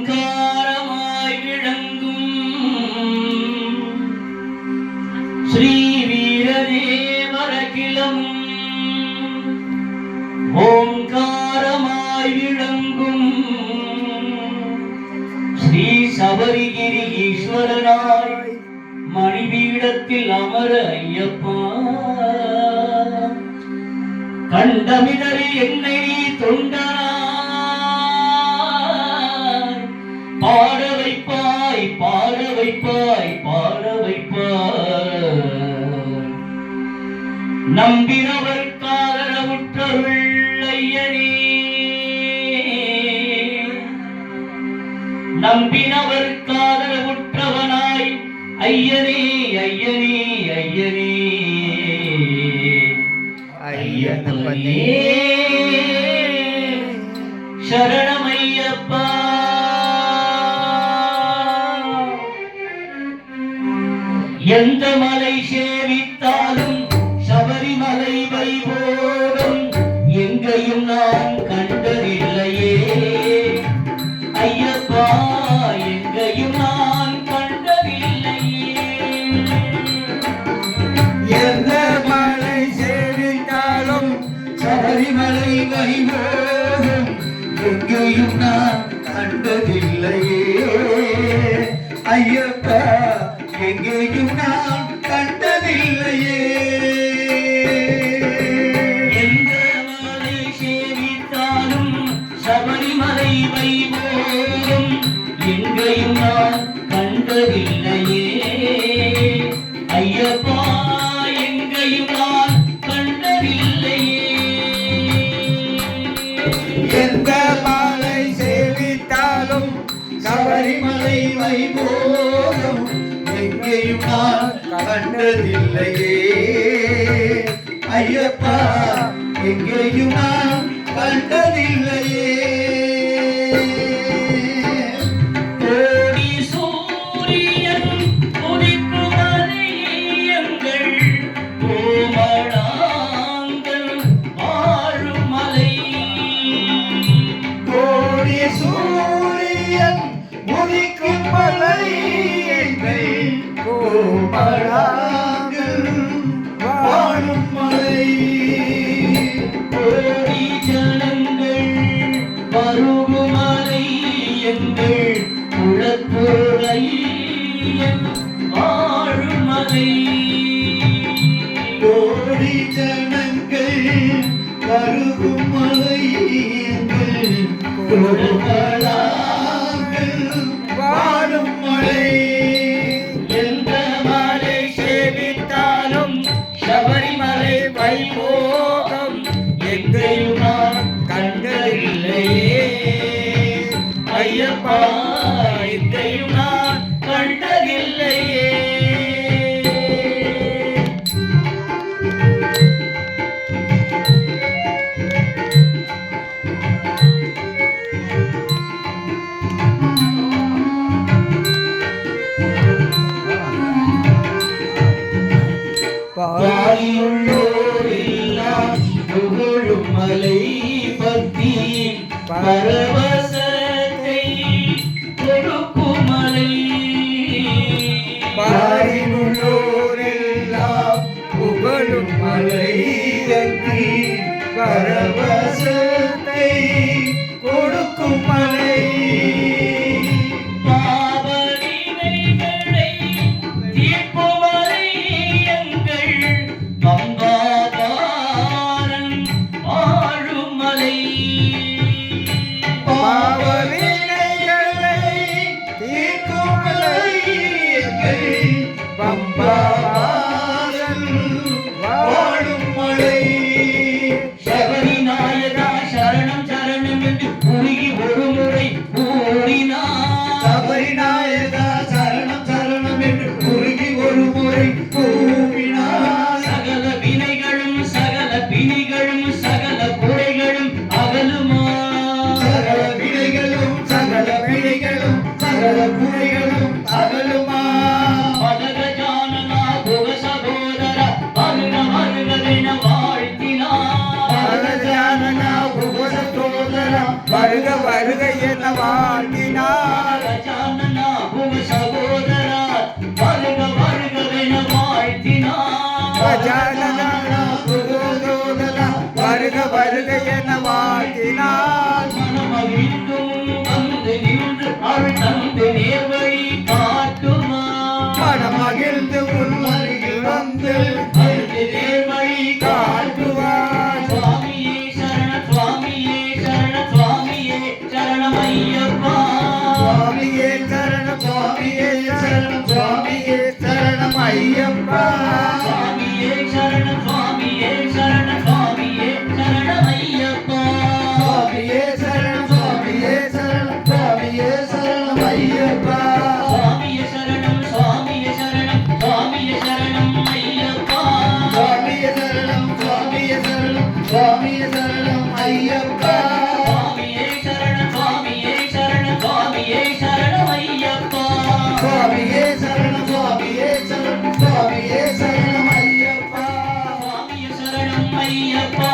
ஓங்காரமாய் விளங்கும் ஸ்ரீ வீரதேவரகிலம் ஓங்காரமாய் விளங்கும் ஸ்ரீ சபரிகிரி ஈஸ்வரனாய் மணிபீடத்தில் அமர ஐயப்பா கண்டமிதறி என்னை தொண்டனாய் பாட வைப்பாய் பாட வைப்பாய் பாட வைப்பாய் நம்பினவர் காரணமுற்றருள் ஐயனே நம்பினவர் காரணமுற்றவனாய் ஐயனே ஐயனே ஐயனே ஐயப்பனே சரணமையப்பா எந்த மலை சேவித்தாலும் சபரிமலை வைபோகம் எங்கேயும் நான் கண்டதில்லையே ஐயப்பா எங்கேயும் நான் கண்டதில்லையே எந்த மலை சேவித்தாலும் சபரிமலை வைபோகம் எங்கேயும் நான் கண்டதில்லையே ஐயப்பா எங்கேயும் நான் கண்டதில்லையே எந்த மலை சேவித்தாலும் சபரிமலை வைபோகம் எங்கேயும் நான் கண்டதில்லையே ஐயப்பா எங்கேயும் நான் கண்டதில்லையே எந்த மலை சேவித்தாலும் சபரிமலை வைபோகம் எங்கேயும் நான் கண்டதில்லையே ஐயப்பா எங்கேயும் நான் கண்டதில்லையே கோடி சூரியன் உதிக்கும் மலையங்கள் கோமளாங்கள் வாழும் மலை கோடி சூரியன் உதிக்கும் மலை எங்கள் கோமளாங்கள் வாழும் மலை கோடி ஜனங்கள் பருகும் மலை எங்கள் குளத்துறையில் வாழும் மலை கோடி ஜனங்கள் கருகும் மலை எங்கள் குளங்களாங்கள் வாழும் மலை எந்த மலை சேவித்தாலும் சபரிமலை வைபோகம் எங்கேயும் நான் கண்டதில்லையே ஐயப்பா எங்கேயும் நான் கண்டதில்லையே பாலியுள்ளோரெல்லாம் புகழும் மலை பக்தி பரவசத்தை கொடுக்கும் மலை பாரினுள்ளோரெல்லாம் புகழும் மலை பக்தி பரவசத்தை கொடுக்கும் மலை பாவவினைகளை தீர்க்கும் மலை எங்கள் பம்பாபாரன் வாழும் மலை பாவவினைகளை தீர்க்கும் மலை எங்கள் பம்பாபாரன் வாழும் மலை சபரிநாயகன் வாழ்த்தினார் கஜானனா பூவ சகோதரா வருக வருகவென வாழ்த்தினார் கஜானனா புகழோதரா வருக வருக என வாழ்த்தினார் மனமகிழ்ந்தும் வந்து நின்று அருள் தந்து நேர்வழி காட்டுவார் மனமகிழ்ந்து உன்மருகில் வந்து அருள் நேர்வழி காட்டுவார் சுவாமியே சரண சுவாமியே சரண சுவாமியே சரணமையப்பா சுவாமியே சரணம் சுவாமியே சரணம் சுவாமியே சரணம் ஐயப்பா சுவாமியே சரண சுவாமியே சரண சுவாமியே சரணமையப்பா சுவாமியே சரணம் சுவாமியே சரணம் சுவாமியே சரணம் ஐயப்பா சுவாமியே சரணம் சுவாமியே சரணம் சுவாமியே சரணம் ஐயப்பா சுவாமியே சரணம் சுவாமியே சரணம் சுவாமியே சரணம் ஐயப்பா சுவாமியே சரண சுவாமியே சரண சுவாமியே சரணமையப்பா சுவாமியே சரணம் சுவாமியே சரணம் சுவாமியே சரணம் ஐயப்பா சுவாமியே சரணம் ஐயப்பா